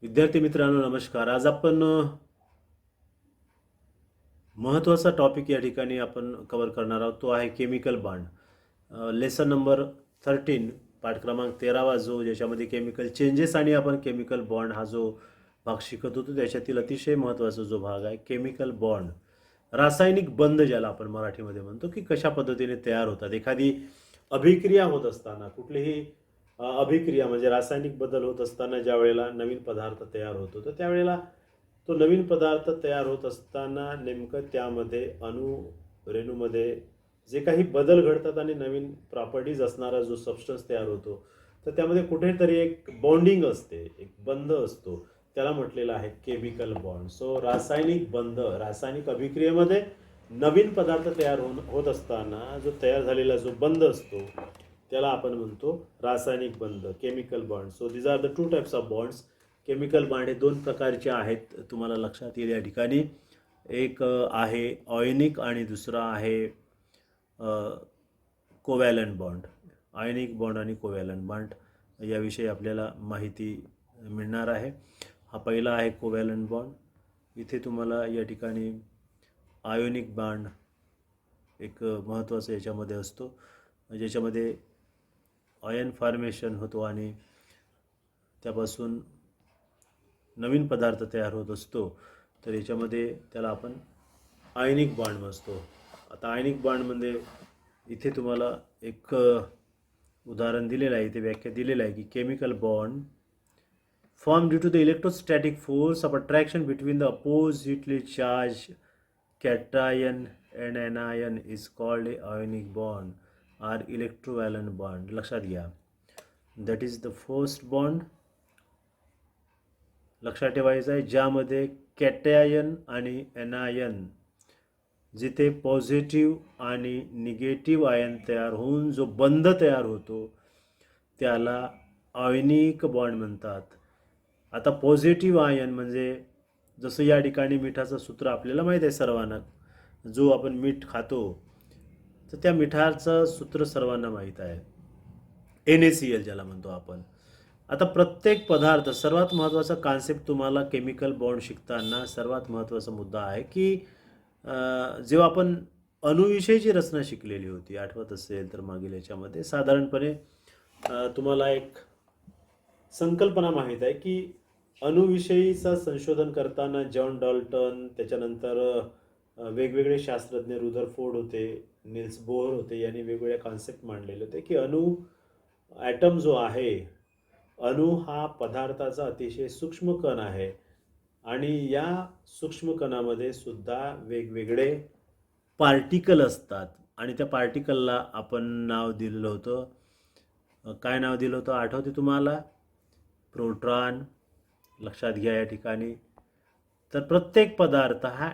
विद्यार्थी मित्रांनो नमस्कार. आज आपण महत्त्वाचा टॉपिक या ठिकाणी आपण कव्हर करणार आहोत. तो आहे केमिकल बॉन्ड. लेसन नंबर 13, पाठ क्रमांक 13वा, जो ज्याच्यामध्ये केमिकल चेंजेस आणि आपण केमिकल बॉन्ड हा जो भाग शिकत होतो त्याच्यातील अतिशय महत्त्वाचा जो भाग आहे केमिकल बॉन्ड. रासायनिक बंध ज्याला आपण मराठीमध्ये म्हणतो की कशा पद्धतीने तयार होतात. एखादी अभिक्रिया होत असताना कुठलीही अभिक्रिया म्हणजे रासायनिक बदल होत असताना ज्या वेळेला नवीन पदार्थ तयार होतो तर त्यावेळेला तो नवीन पदार्थ तयार होत असताना नेमकं त्यामध्ये रेणूमध्ये जे काही बदल घडतात आणि नवीन प्रॉपर्टीज असणारा जो सबस्टन्स तयार होतो तर त्यामध्ये कुठेतरी एक बॉन्डिंग असते, एक बंध असतो. त्याला म्हटलेलं आहे केमिकल बॉन्ड. सो रासायनिक बंध, रासायनिक अभिक्रियेमध्ये नवीन पदार्थ तयार होत असताना जो तयार झालेला जो बंध असतो त्याला आपण म्हणतो रासायनिक बंध, chemical bond. So these are the two types of bonds. Chemical bond हे दोन प्रकारचे आहेत, तुम्हाला लक्षात येईल या ठिकाणी. एक आहे ऑयनिक आणि दुसरा आहे कोवॅलंट बॉन्ड. आयनिक बॉन्ड आणि कोवॅलंट बॉन्ड याविषयी आपल्याला माहिती मिळणार आहे. हा पहिला आहे कोवॅलंट बॉन्ड. इथे तुम्हाला या ठिकाणी आयोनिक बॉन्ड एक महत्त्वाचा याच्यामध्ये असतो, ज्याच्यामध्ये आयन फॉर्मेशन होतो आणि त्यापासून नवीन पदार्थ तयार होत असतो. तर याच्यामध्ये त्याला आपण आयनिक बॉन्ड म्हणतो. आता आयनिक बॉन्डमध्ये इथे तुम्हाला एक उदाहरण दिलेलं आहे, इथे व्याख्या दिलेलं आहे की chemical bond form due to the electrostatic force of attraction between the oppositely charge cation and anion is called a ionic bond or electrovalent bond. लक्षात घ्या, that is the first bond. लक्षात ठेवायचं आहे ज्यामध्ये कॅटायन आणि ॲनायन, जिथे positive आणि negative ion तयार होऊन जो बंध तयार होतो त्याला आयनिक बॉन्ड म्हणतात. आता पॉझिटिव्ह आयन म्हणजे जसं या ठिकाणी मिठाचं सूत्र आपल्याला माहीत आहे सर्वांना, जो आपण मीठ खातो तर त्या मिठाचं सूत्र सर्वांना माहीत आहे, NaCl ज्याला म्हणतो आपण. आता प्रत्येक पदार्थ, सर्वात महत्त्वाचा कॉन्सेप्ट तुम्हाला केमिकल बॉन्ड शिकताना सर्वात महत्त्वाचा मुद्दा आहे की जेव्हा आपण अणुविषयीची रचना शिकलेली होती, आठवत असेल तर मागील याच्यामध्ये साधारणपणे तुम्हाला एक संकल्पना माहीत आहे की अणुविषयीचं संशोधन करताना जॉन डाल्टन, त्याच्यानंतर वेगवेगळे शास्त्रज्ञ, रुदरफोर्ड होते, निल्स बोहर होते, यांनी वेगवेगळ्या कॉन्सेप्ट मांडलेले होते की ॲटम जो आहे, अणु हा पदार्थाचा अतिशय सूक्ष्म कण आहे आणि या सूक्ष्म कणामध्ये सुद्धा वेगवेगळे पार्टिकल असतात आणि त्या पार्टिकलला आपण नाव दिलेलं होतं. काय नाव दिलं होतं आठवते तुम्हाला? प्रोटॉन. लक्षात घ्या या ठिकाणी. तर प्रत्येक पदार्थ हा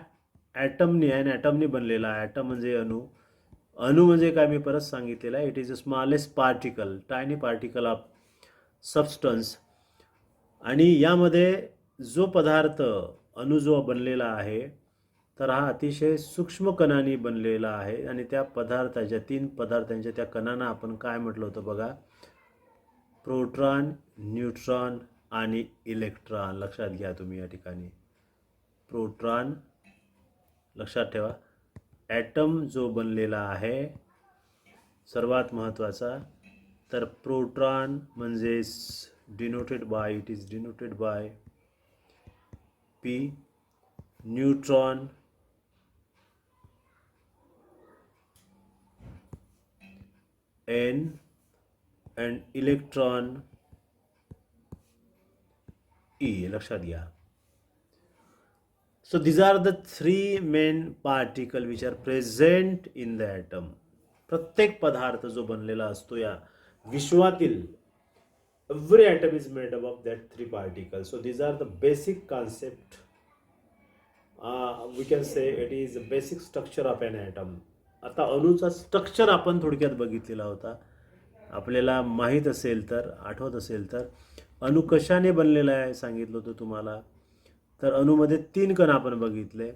ॲटमनी आहे आणि ॲटमनी बनलेला आहे. ॲटम म्हणजे अणु. अणु म्हणजे काय मी परत सांगितलेलं आहे, it is a smallest particle, tiny particle of substance. आणि यामध्ये जो पदार्थ अणु जो बनलेला आहे तर हा अतिशय सूक्ष्म कणांनी बनलेला आहे आणि त्या पदार्थाच्या, तीन पदार्थांच्या त्या कणांना आपण काय म्हटलं होतं बघा? प्रोटॉन, न्यूट्रॉन आणि इलेक्ट्रॉन. लक्षात घ्या तुम्ही या ठिकाणी. प्रोटॉन, लक्षात ठेवा, ॲटम जो बनलेला आहे सर्वात महत्त्वाचा, तर प्रोटॉन म्हणजे denoted by, it is denoted by P. Neutron N and electron E. लक्षात घ्या. So these are the three main particles which are present in the atom. प्रत्येक पदार्थ जो बनलेला असतो या विश्वातील, every atom is made up of that three particles. So these are the basic concept. We can say it is the basic structure of an atom. आता अणूचा structure आपण थोडक्यात बघितलेला होता. आपल्याला माहीत असेल तर, आठवत असेल तर, अणू कशाने बनलेला आहे सांगितलं होतं तुम्हाला. तर अणूमध्ये तीन कण आपण बघितले.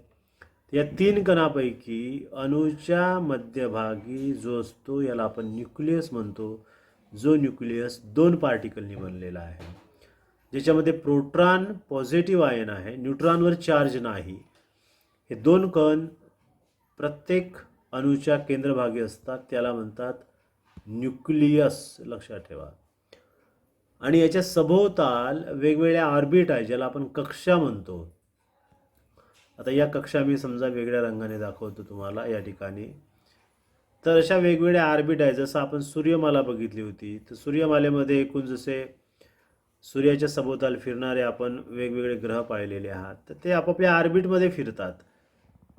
या तीन कणापैकी अणूच्या मध्यभागी जो असतो याला आपण न्यूक्लियस म्हणतो. जो न्यूक्लियस दोन पार्टिकलनी बनलेला आहे. ज्याच्यामध्ये प्रोटॉन पॉझिटिव्ह आयन आहे, न्यूट्रॉनवर चार्ज नाही. हे दोन कण प्रत्येक अणूच्या केंद्रभागी असतात, त्याला म्हणतात न्यूक्लियस, लक्षात ठेवा. आणि याच्या सभोवताल वेगवेगळ्या ऑर्बिट आहे, ज्याला आपण कक्षा म्हणतो. आता या कक्षा मी समजा वेगळ्या रंगाने दाखवतो तुम्हाला या ठिकाणी. तर अशा वेगवेगळ्या ऑर्बिट आहे. जसं आपण सूर्यमाला बघितली होती, तर सूर्यमालेमध्ये एकूण जसे सूर्याच्या सभोवताल फिरणारे आपण वेगवेगळे ग्रह पाहिलेले आहात, तर ते आपापल्या ऑर्बिटमध्ये फिरतात.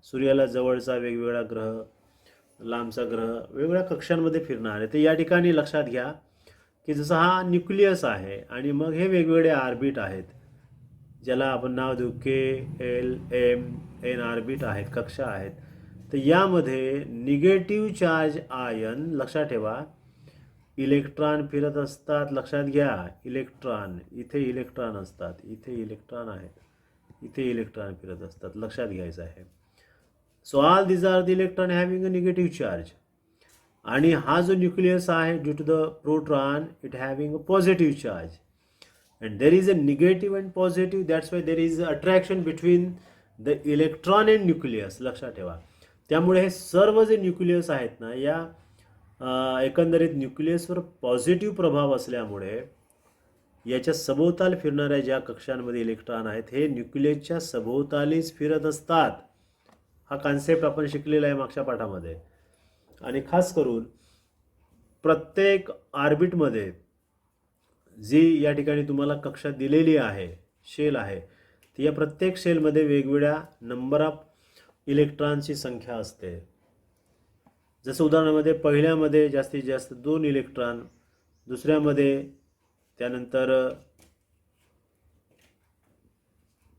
सूर्याला जवळचा वेगवेगळा ग्रह, लांबचा ग्रह वेगवेगळ्या कक्षांमध्ये फिरणार आहे. तर या ठिकाणी लक्षात घ्या की जसं हा न्यूक्लियस आहे आणि मग हे वेगवेगळे ऑर्बिट आहेत, ज्याला आपण नाव देऊ KLMN ऑर्बिट आहेत, कक्षा आहेत. तर यामध्ये निगेटिव्ह चार्ज आयन, लक्षात ठेवा, इलेक्ट्रॉन फिरत असतात. लक्षात घ्या, इलेक्ट्रॉन, इथे इलेक्ट्रॉन असतात, इथे इलेक्ट्रॉन आहेत, इथे इलेक्ट्रॉन फिरत असतात, लक्षात घ्यायचं आहे. So all these are the electron having a negative charge. आणि हा जो न्यूक्लियस आहे, due to the proton it having a positive charge, and there is a negative and positive, that's why there is attraction between the electron and nucleus, लक्षात ठेवा. त्यामुळे हे सर्व जे न्यूक्लियस आहेत ना, या एकंदरीत न्यूक्लियसवर पॉझिटिव्ह प्रभाव असल्यामुळे याच्या सभोवताल फिरणाऱ्या ज्या कक्षांमध्ये इलेक्ट्रॉन आहेत, हे न्यूक्लियसच्या सभोवतालीच फिरत असतात. हा कॉन्सेप्ट आपण शिकलेला आहे मागच्या पाठामध्ये. आणि खास करून प्रत्येक ऑर्बिटमध्ये जी या ठिकाणी तुम्हाला कक्षा दिलेली आहे, शेल आहे, ती या प्रत्येक शेलमध्ये वेगवेगळ्या नंबर ऑफ इलेक्ट्रॉनची संख्या असते. जसं उदाहरणामध्ये पहिल्यामध्ये जास्तीत जास्त 2 इलेक्ट्रॉन, दुसऱ्यामध्ये त्यानंतर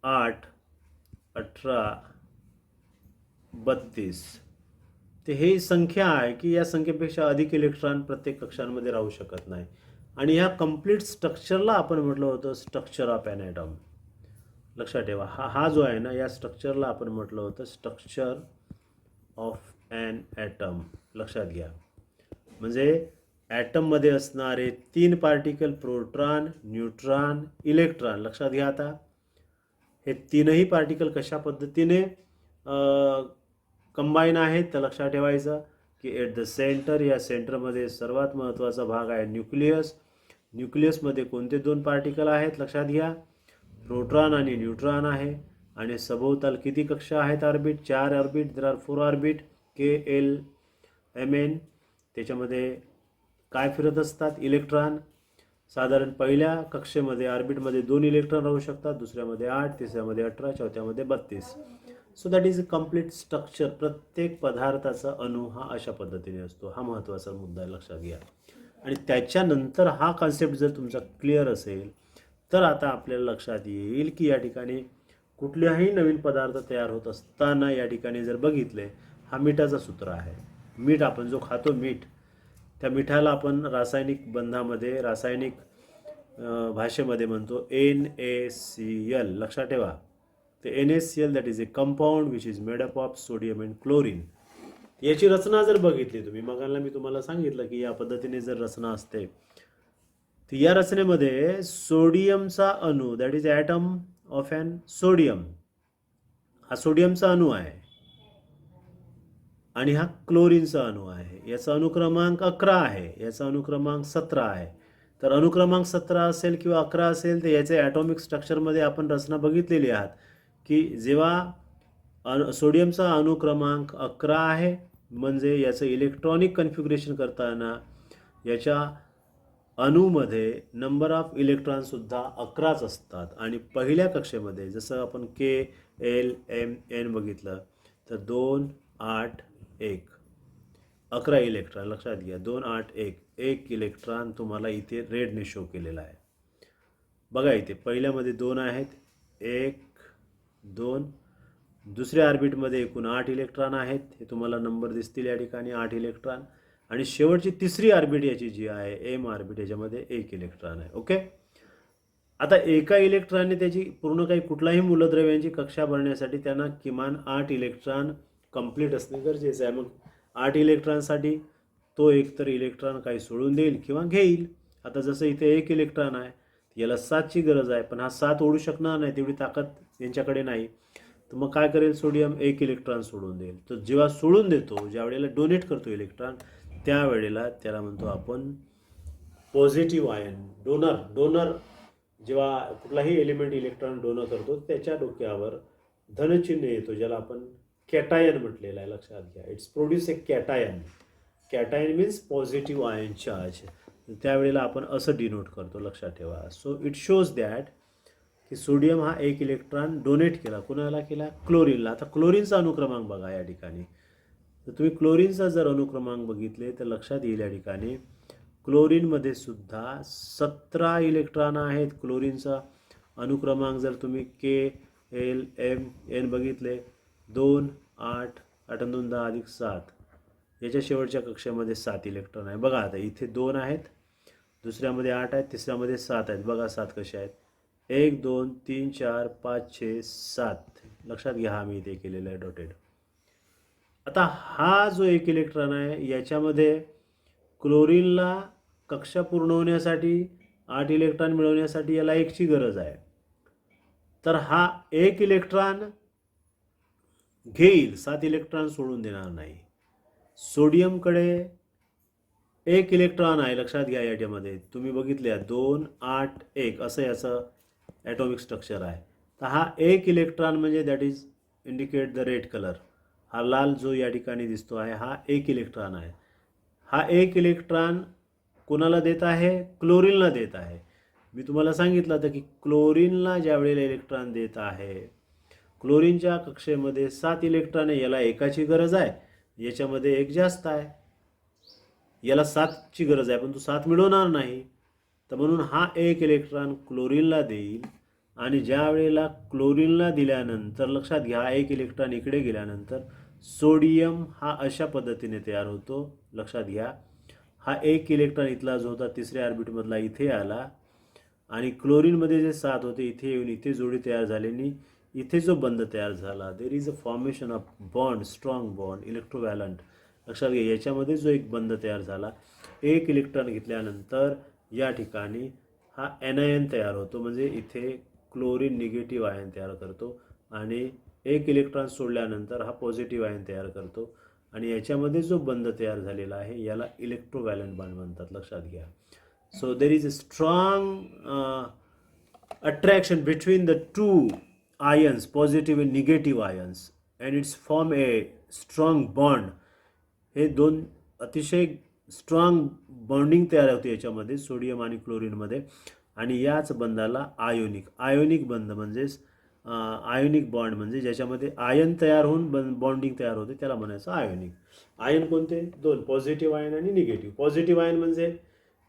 8, 18, 32. ते हे संख्या आहे की या संख्येपेक्षा अधिक इलेक्ट्रॉन प्रत्येक कक्षांमध्ये राहू शकत नाही. आणि ह्या कंप्लीट स्ट्रक्चरला आपण म्हटलं होतं स्ट्रक्चर ऑफ ॲन ॲटम. लक्षात ठेवा, हा जो आहे ना, या स्ट्रक्चरला आपण म्हटलं होतं स्ट्रक्चर ऑफ ॲन ॲटम. लक्षात घ्या, म्हणजे ॲटममध्ये असणारे 3 पार्टिकल, प्रोटॉन, न्यूट्रॉन, इलेक्ट्रॉन. लक्षात घ्या, आता हे तीनही पार्टिकल कशा पद्धतीने कंबाईन आहेत, तर लक्षात ठेवायचं की एट द सेंटर, या सेंटरमध्ये सर्वात महत्त्वाचा भाग आहे न्यूक्लियस. न्यूक्लियसमध्ये कोणते 2 पार्टिकल आहेत, लक्षात घ्या, प्रोटॉन आणि न्यूट्रॉन आहे. आणि सभोवताल किती कक्षा आहेत, orbit, 4 orbit. There are 4 orbit KLMN. त्याच्यामध्ये काय फिरत असतात, इलेक्ट्रॉन. साधारण पहिल्या कक्षेमध्ये ऑर्बिटमध्ये 2 इलेक्ट्रॉन राहू शकतात, दुसऱ्यामध्ये 8, तिसऱ्यामध्ये 18, चौथ्यामध्ये 32. So that is a complete structure. प्रत्येक पदार्थाचा अणू हा अशा पद्धतीने असतो. हा महत्त्वाचा मुद्दा आहे, लक्षात घ्या. आणि त्याच्यानंतर हा कॉन्सेप्ट जर तुमचा क्लिअर असेल, तर आता आपल्याला लक्षात येईल की या ठिकाणी कुठल्याही नवीन पदार्थ तयार होत असताना या ठिकाणी जर बघितले, हा मिठाचा सूत्र आहे. मीठ आपण जो खातो, मीठ, त्या मिठाला आपण रासायनिक बंधामध्ये, रासायनिक भाषेमध्ये म्हणतो NaCl. लक्षात ठेवा, ते NaCl that is a compound which is made up of sodium and chlorine. याची रचना जर बघितली तुम्ही, मगाला मी तुम्हाला सांगितलं की या पद्धतीने जर रचना असते, तर या रचनेमध्ये सोडियमचा अणू, that is atom of an sodium, हा सोडियमचा अणू आहे. आणि हा क्लोरीनचा अणू आहे. याचा अनुक्रमांक 11 आहे, याचा अनुक्रमांक 17 आहे. तर अनुक्रमांक 17 असेल किंवा 11 असेल, तर याचे ॲटॉमिक स्ट्रक्चरमध्ये आपण रचना बघितलेली आहात की जेव्हा सोडियमचा अनुक्रमांक 11 आहे, म्हणजे याचं इलेक्ट्रॉनिक कन्फिग्युरेशन करताना याच्या अणूमध्ये नंबर ऑफ इलेक्ट्रॉनसुद्धा 11च असतात. आणि पहिल्या कक्षेमध्ये जसं आपण KLMN बघितलं, तर 2, 8, 1, 11 इलेक्ट्रॉन. लक्षात घ्या, 2, 8, 1, 1 इलेक्ट्रॉन तुम्हाला इथे रेडने शो केलेला आहे. बघा, इथे पहिल्यामध्ये 2 आहेत, 1, 2. दुसऱ्या ऑर्बिटमध्ये एकूण 8 इलेक्ट्रॉन आहेत, हे तुम्हाला नंबर दिसतील या ठिकाणी, 8 इलेक्ट्रॉन. आणि शेवटची तिसरी ऑर्बिट याची जी आहे, M ऑर्बिट, याच्यामध्ये 1 इलेक्ट्रॉन आहे. ओके. आता एका इलेक्ट्रॉनने त्याची पूर्ण काही कुठलाही मूलद्रव्यांची कक्षा भरण्यासाठी त्यांना किमान 8 इलेक्ट्रॉन कंप्लीट असणे गरजेचं आहे. मग 8 इलेक्ट्रॉनसाठी तो एकतर इलेक्ट्रॉन काही सोडून देईल किंवा घेईल. आता जसं इथे 1 इलेक्ट्रॉन आहे, याला 7ची गरज आहे, पण हा 7 ओढू शकणार नाही, तेवढी ताकद यांच्याकडे नाही. तर मग काय करेल, सोडियम 1 इलेक्ट्रॉन सोडून देईल. तर जेव्हा सोडून देतो, ज्या वेळेला डोनेट करतो इलेक्ट्रॉन, त्यावेळेला त्याला म्हणतो आपण पॉझिटिव्ह आयन. डोनर जेव्हा कुठलाही एलिमेंट इलेक्ट्रॉन डोनर करतो, त्याच्या डोक्यावर धनचिन्ह येतो, ज्याला आपण कॅटायन म्हटलेलं आहे. लक्षात घ्या, it's produce A cation. Cation means positive ion charge. त्यावेळेला आपण असं डिनोट करतो, लक्षात ठेवा. सो इट शोज दॅट की सोडियम हा 1 इलेक्ट्रॉन डोनेट केला. कुणाला केला? क्लोरीनला. आता क्लोरीनचा अनुक्रमांक बघा या ठिकाणी. तर तुम्ही क्लोरीनचा जर अनुक्रमांक बघितले तर लक्षात येईल या ठिकाणी क्लोरीनमध्ये सुद्धा 17 इलेक्ट्रॉन आहेत. क्लोरीनचा अनुक्रमांक जर तुम्ही KLMN बघितले, 2 8 8 2 10 अधिक 7, याच्या शेवटच्या कक्षामध्ये 7 इलेक्ट्रॉन आहे. बघा आता इथे 2 आहेत, दुसऱ्यामध्ये 8 आहेत, तिसऱ्यामध्ये 7 आहेत. बघा 7 कसे आहेत, 1 2 3 4 5 6 7. लक्षात घ्या, हा मी इथे केलेला आहे डॉटेड. आता हा जो 1 इलेक्ट्रॉन आहे, याच्यामध्ये क्लोरीनला कक्षा पूर्ण होण्यासाठी 8 इलेक्ट्रॉन मिळवण्यासाठी याला 1ची गरज आहे. तर हा 1 इलेक्ट्रॉन घेईल, 7 इलेक्ट्रॉन सोडून देणार नाही. सोडियमकडे 1 इलेक्ट्रॉन आहे. लक्षात घ्या, याच्यामध्ये तुम्ही बघितले 2 8 1 असं याचं ॲटॉमिक स्ट्रक्चर आहे. तर हा 1 इलेक्ट्रॉन म्हणजे that is indicate the red colour. हा लाल जो या ठिकाणी दिसतो आहे, हा 1 इलेक्ट्रॉन आहे. हा 1 इलेक्ट्रॉन कोणाला देत आहे? क्लोरीनला देत आहे. मी तुम्हाला सांगितलं होतं की क्लोरीनला ज्या वेळेला इलेक्ट्रॉन देत आहे, क्लोरीनच्या कक्षेमध्ये 7 इलेक्ट्रॉन आहे, याला 1ची गरज आहे, याच्यामध्ये 1 जास्त आहे, याला 7ची गरज आहे, पण तो 7 मिळवणार नाही. तर म्हणून हा 1 इलेक्ट्रॉन क्लोरीनला देईल. आणि ज्या वेळेला क्लोरीनला दिल्यानंतर लक्षात घ्या, हा 1 इलेक्ट्रॉन इकडे गेल्यानंतर सोडियम हा अशा पद्धतीने तयार होतो. लक्षात घ्या, हा 1 इलेक्ट्रॉन इथला जो होता तिसऱ्या ऑर्बिटमधला इथे आला, आणि क्लोरीनमध्ये जे 7 होते इथे येऊन इथे जोडी तयार झाल्याने इथे जो बंध तयार झाला, there is a formation of bond, strong bond, electrovalent. लक्षात घ्या, याच्यामध्ये जो एक बंध तयार झाला, 1 इलेक्ट्रॉन घेतल्यानंतर या ठिकाणी हा एनायन तयार होतो, म्हणजे इथे क्लोरीन निगेटिव्ह आयन तयार करतो, आणि 1 इलेक्ट्रॉन सोडल्यानंतर हा पॉझिटिव्ह आयन तयार करतो, आणि याच्यामध्ये जो बंध तयार झालेला आहे याला इलेक्ट्रोवॅलंट बॉन्ड म्हणतात. लक्षात घ्या. So there is a strong attraction between the two ions, positive and negative ions, and it's form a strong bond. हे दोन अतिशय स्ट्रॉंग बॉन्डिंग तयार होते याच्यामध्ये सोडियम आणि क्लोरीनमध्ये, आणि याच बंधाला आयोनिक बंध म्हणजेच आयोनिक बॉन्ड म्हणजे ज्याच्यामध्ये आयन तयार होऊन बॉन्डिंग तयार होते त्याला म्हणायचं आयोनिक. आयन कोणते? 2, पॉझिटिव्ह आयन आणि निगेटिव्ह. पॉझिटिव्ह आयन म्हणजे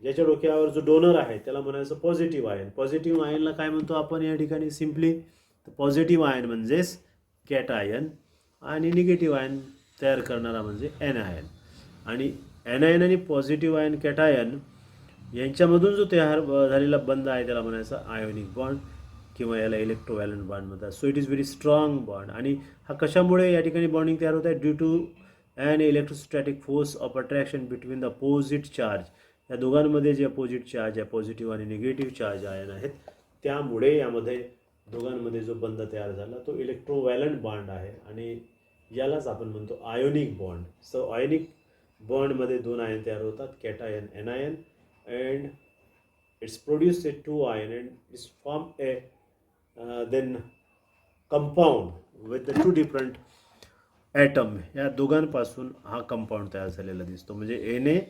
ज्याच्या डोक्यावर जो डोनर आहे त्याला म्हणायचं पॉझिटिव्ह आयन. पॉझिटिव्ह आयनला काय म्हणतो आपण या ठिकाणी सिम्पली? तर पॉझिटिव्ह आयन म्हणजेच कॅटायन, आणि निगेटिव्ह आयन तयार करणारा म्हणजे एनायन. आणि एनायन आणि पॉझिटिव्ह आयन कॅटायन यांच्यामधून जो तयार झालेला बंध आहे त्याला म्हणायचा आयोनिक बॉन्ड, किंवा याला इलेक्ट्रोवॅलंट बॉन्ड म्हणतात. So it is very strong bond. आणि हा कशामुळे या ठिकाणी बॉन्डिंग तयार होत आहे? Due to an electrostatic force of attraction between the opposite charge. या दोघांमध्ये जे अपोजिट चार्ज आहे, पॉझिटिव्ह आणि निगेटिव्ह चार्ज आयन आहेत, त्यामुळे यामध्ये दोघांमध्ये जो बंध तयार झाला तो इलेक्ट्रोवॅलंट बॉन्ड आहे, आणि यालाच आपण म्हणतो आयोनिक बॉन्ड. सो आयोनिक बॉन्डमध्ये 2 आयन तयार होतात, cation anion, and it's produce a 2 ion and it's form a then compound with the 2 different atom. या दोघांपासून हा कंपाऊंड तयार झालेला दिसतो, म्हणजे Na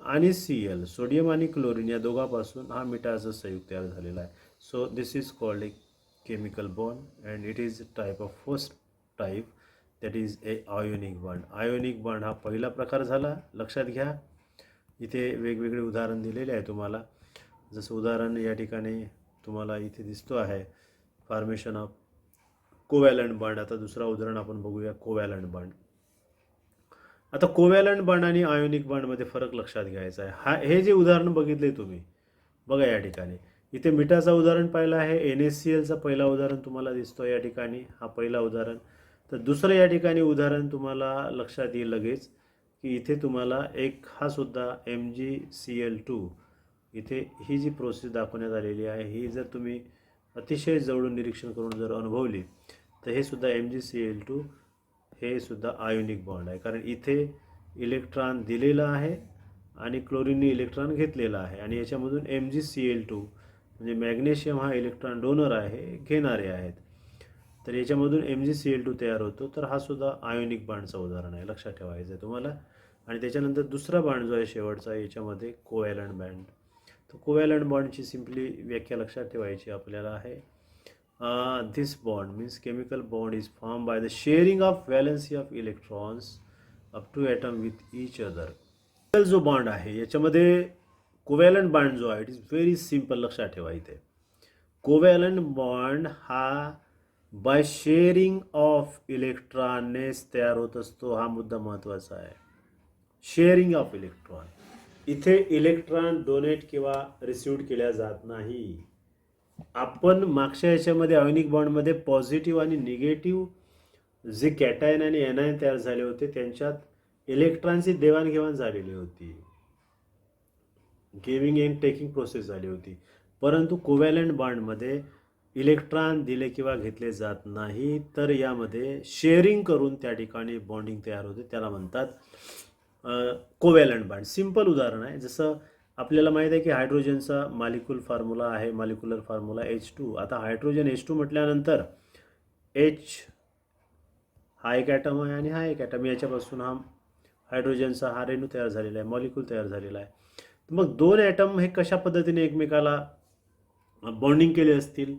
आणि Cl, सोडियम आणि क्लोरीन या दोघांपासून हा मिठाचं संयुक्त तयार झालेला आहे. So this is called a chemical bond, and it is type of first type, that is a ionic bond. Ionic bond हा पहिला प्रकार झाला. लक्षात घ्या, इथे वेगवेगळे उदाहरण दिलेले आहे तुम्हाला. जसं उदाहरण या ठिकाणी तुम्हाला इथे दिसतो आहे, फॉर्मेशन ऑफ कोवॅलंट बॉन्ड. आता दुसरा उदाहरण आपण बघूया, कोवॅलंट बॉन्ड. आता कोवॅलंट बॉन्ड आणि आयोनिक बॉन्डमध्ये फरक लक्षात घ्यायचा आहे. हे जे उदाहरण बघितले तुम्ही बघा या ठिकाणी, इथे मिठाचं उदाहरण पाहिलं आहे, NaClचं पहिला उदाहरण तुम्हाला दिसतो या ठिकाणी, हा पहिला उदाहरण. तर दुसरं या ठिकाणी उदाहरण तुम्हाला लक्षात येईल लगेच की इथे तुम्हाला एक हा सुद्धा MgCl2 इथे ही जी प्रोसेस दाखवण्यात आलेली आहे ही जर तुम्ही अतिशय जवळून निरीक्षण करून जर अनुभवली तर हे सुद्धा MgCl2 हे सुद्धा आयोनिक बॉन्ड आहे, कारण इथे इलेक्ट्रॉन दिलेला आहे आणि क्लोरीनने इलेक्ट्रॉन घेतलेला आहे आणि याच्यामधून MgCl2 म्हणजे मॅग्नेशियम हा इलेक्ट्रॉन डोनर आहे, घेणारे आहेत, तर याच्यामधून MgCl2 तयार होतो. तर हा सुद्धा आयोनिक बॉन्डचं उदाहरण आहे, लक्षात ठेवायचं आहे तुम्हाला. आणि त्याच्यानंतर दुसरा बॉन्ड जो आहे शेवटचा याच्यामध्ये कोव्हॅलंट बॉन्ड. तर कोव्हॅलंट बॉन्डची सिम्पली व्याख्या लक्षात ठेवायची आपल्याला आहे. This bond means chemical bond is form by the sharing of valency of electrons up to atom with each other. जो बॉन्ड आहे याच्यामध्ये कोव्हॅलंट बॉन्ड जो आहे इट इज व्हेरी सिम्पल, लक्षात ठेवायचं आहे. कोव्हॅलंट बॉन्ड हा बाय शेअरिंग ऑफ इलेक्ट्रॉननेच तयार होत असतो. हा मुद्दा महत्त्वाचा आहे. शेअरिंग ऑफ इलेक्ट्रॉन, इथे इलेक्ट्रॉन डोनेट किंवा रिसिव्ड केल्या जात नाही. आपण मागच्या याच्यामध्ये आयोनिक बॉन्डमध्ये पॉझिटिव्ह आणि निगेटिव्ह जे कॅटायन आणि एनायन तयार झाले होते त्यांच्यात इलेक्ट्रॉनची देवाणघेवाण झालेली होती, गिव्हिंग अँड टेकिंग प्रोसेस झाली होती. परंतु कोव्हॅलंट बॉन्डमध्ये इलेक्ट्रॉन दिले किंवा घेतले जात नाही, तर यामध्ये शेअरिंग करून त्या ठिकाणी बॉन्डिंग तयार होते, त्याला म्हणतात कोव्हॅलंट बॉन्ड. सिंपल उदाहरण आहे, जसं आपल्याला माहीत आहे की हायड्रोजनचा मॉलिक्युलर फॉर्म्युला H2. आता हायड्रोजन H2 म्हटल्यानंतर H हा एक ॲटम आहे आणि हा एक ॲटम, याच्यापासून हा हायड्रोजनचा हा रेणू तयार झालेला आहे, मॉलिक्यूल तयार झालेला आहे. मग दोन ॲटम हे कशा पद्धतीने एकमेकाला बॉन्डिंग केले असतील,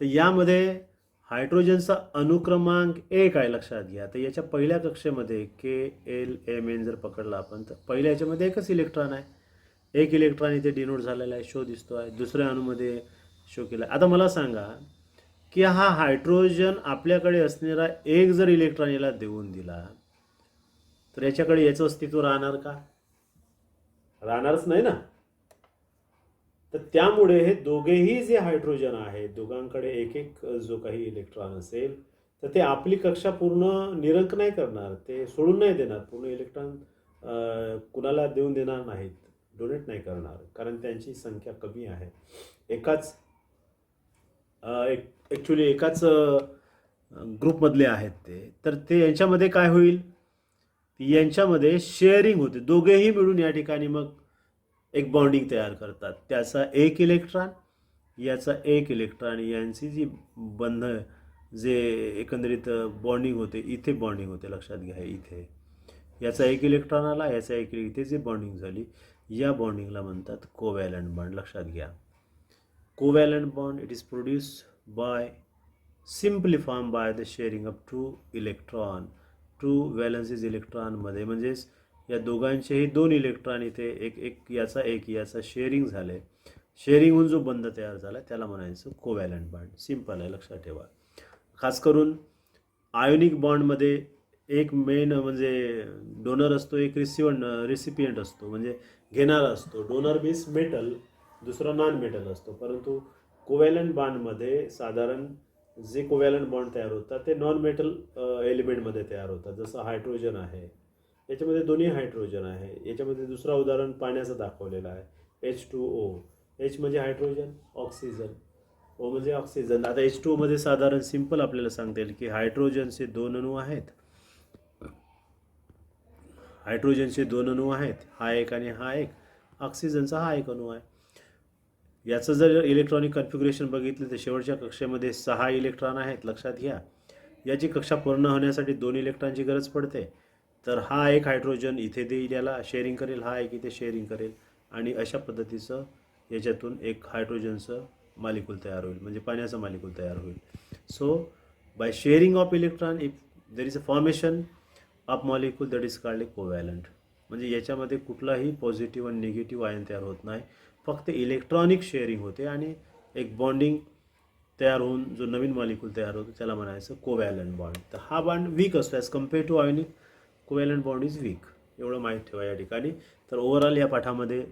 तर यामध्ये हायड्रोजनचा अनुक्रमांक 1 आहे, लक्षात घ्या. तर याच्या पहिल्या कक्षेमध्ये KLMN जर पकडला आपण तर पहिल्या याच्यामध्ये एकच इलेक्ट्रॉन आहे, एक इलेक्ट्रॉन इथे डिनोट झालेला आहे, शो दिसतो आहे. दुसऱ्या अणूमध्ये शो केला. आता मला सांगा की हा हायड्रोजन आपल्याकडे असणारा एक जर इलेक्ट्रॉन याला देऊन दिला तर याच्याकडे याचं अस्तित्व राहणार का? राहणारच नाही ना. तर त्यामुळे हे दोघेही जे हायड्रोजन आहेत दोघांकडे एक एक जो काही इलेक्ट्रॉन असेल तर ते आपली कक्षा पूर्ण निरंक नाही करणार, ते सोडून नाही देणार, पूर्ण इलेक्ट्रॉन कुणाला देऊन देणार नाहीत, डोनेट नाही करणार, कारण त्यांची संख्या कमी आहे. एकाच एकाच ग्रुपमधले आहेत ते. तर ते यांच्यामध्ये काय होईल, यांच्यामध्ये शेअरिंग होते, दोघेही मिळून या ठिकाणी मग एक बॉन्डिंग तयार करतात. त्याचा एक इलेक्ट्रॉन, याचा एक इलेक्ट्रॉन, यांची जी बंध जे एकंदरीत बॉन्डिंग होते, इथे बॉन्डिंग होते, लक्षात घ्या. इथे याचा एक इलेक्ट्रॉन आला, याचा एक, इथे जी बॉन्डिंग झाली या बॉन्डिंगला म्हणतात कोव्हॅलंट बॉन्ड, लक्षात घ्या. Covalent bond it is produce by simply form by the sharing of two electron, two valencies इलेक्ट्रॉनमध्ये, म्हणजेच या दोघांचेही दोन इलेक्ट्रॉन इथे एक याचा शेअरिंग झाले, शेअरिंग होऊन जो बंध तयार झाला त्याला म्हणायचं कोव्हॅलंट बॉन्ड. सिम्पल आहे, लक्षात ठेवा. खास करून आयोनिक बॉन्डमध्ये एक मेन म्हणजे डोनर असतो, एक रिसिपियंट असतो, म्हणजे घेणारा असतो. डोनर मीन्स मेटल, दुसरा नॉन मेटल असतो. परंतु कोव्हॅलंट बॉन्डमध्ये साधारण जे कोव्हॅलंट बॉन्ड तयार होतात ते नॉन मेटल एलिमेंटमध्ये तयार होतात. जसं हायड्रोजन आहे, याच्यामध्ये दोन्ही हायड्रोजन आहे. याच्यामध्ये दुसरा उदाहरण पाण्याचं दाखवलेलं आहे, H2O. H म्हणजे हायड्रोजन, ऑक्सिजन, O म्हणजे ऑक्सिजन. आता H2O मध्ये साधारण सिंपल आपल्याला सांगता येईल की हायड्रोजनचे दोन अणू आहेत, हा एक आणि हा एक. ऑक्सिजनचा हा एक अणू आहे. याचं जर इलेक्ट्रॉनिक कन्फिग्युरेशन बघितलं तर शेवटच्या कक्षेमध्ये 6 इलेक्ट्रॉन आहेत, लक्षात घ्या. याची कक्षा पूर्ण होण्यासाठी 2 इलेक्ट्रॉनची गरज पडते. तर हा एक हायड्रोजन इथे देईल, याला शेअरिंग करेल, हा एक इथे शेअरिंग करेल, आणि अशा पद्धतीचं याच्यातून एक हायड्रोजनचं मॉलिक्यूल तयार होईल, म्हणजे पाण्याचं मॉलिक्यूल तयार होईल. So by sharing of electron if there is a formation of molecule that is called a covalent. म्हणजे याच्यामध्ये कुठलाही पॉझिटिव्ह आणि निगेटिव्ह आयन तयार होत नाही, फक्त इलेक्ट्रॉनिक शेअरिंग होते आणि एक बॉन्डिंग तयार होऊन जो नवीन मॉलिक्यूल तयार होतो त्याला म्हणायचं कोव्हॅलंट बॉन्ड. तर हा बॉन्ड वीक असतो as compare to ionic. Covalent bond is weak, एवढं माहीत ठेवा या ठिकाणी. तर ओव्हरऑल या पाठामध्ये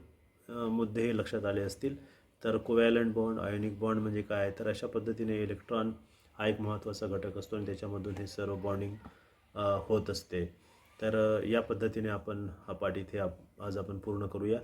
मुद्दे हे लक्षात आले असतील. तर कोव्हॅलंट बॉन्ड, आयोनिक बॉन्ड म्हणजे काय, तर अशा पद्धतीने इलेक्ट्रॉन हा एक महत्त्वाचा घटक असतो आणि त्याच्यामधून हे सर्व बॉन्डिंग होत असते. तर या पद्धतीने आपण हा पाठ इथे आज आपण पूर्ण करूया.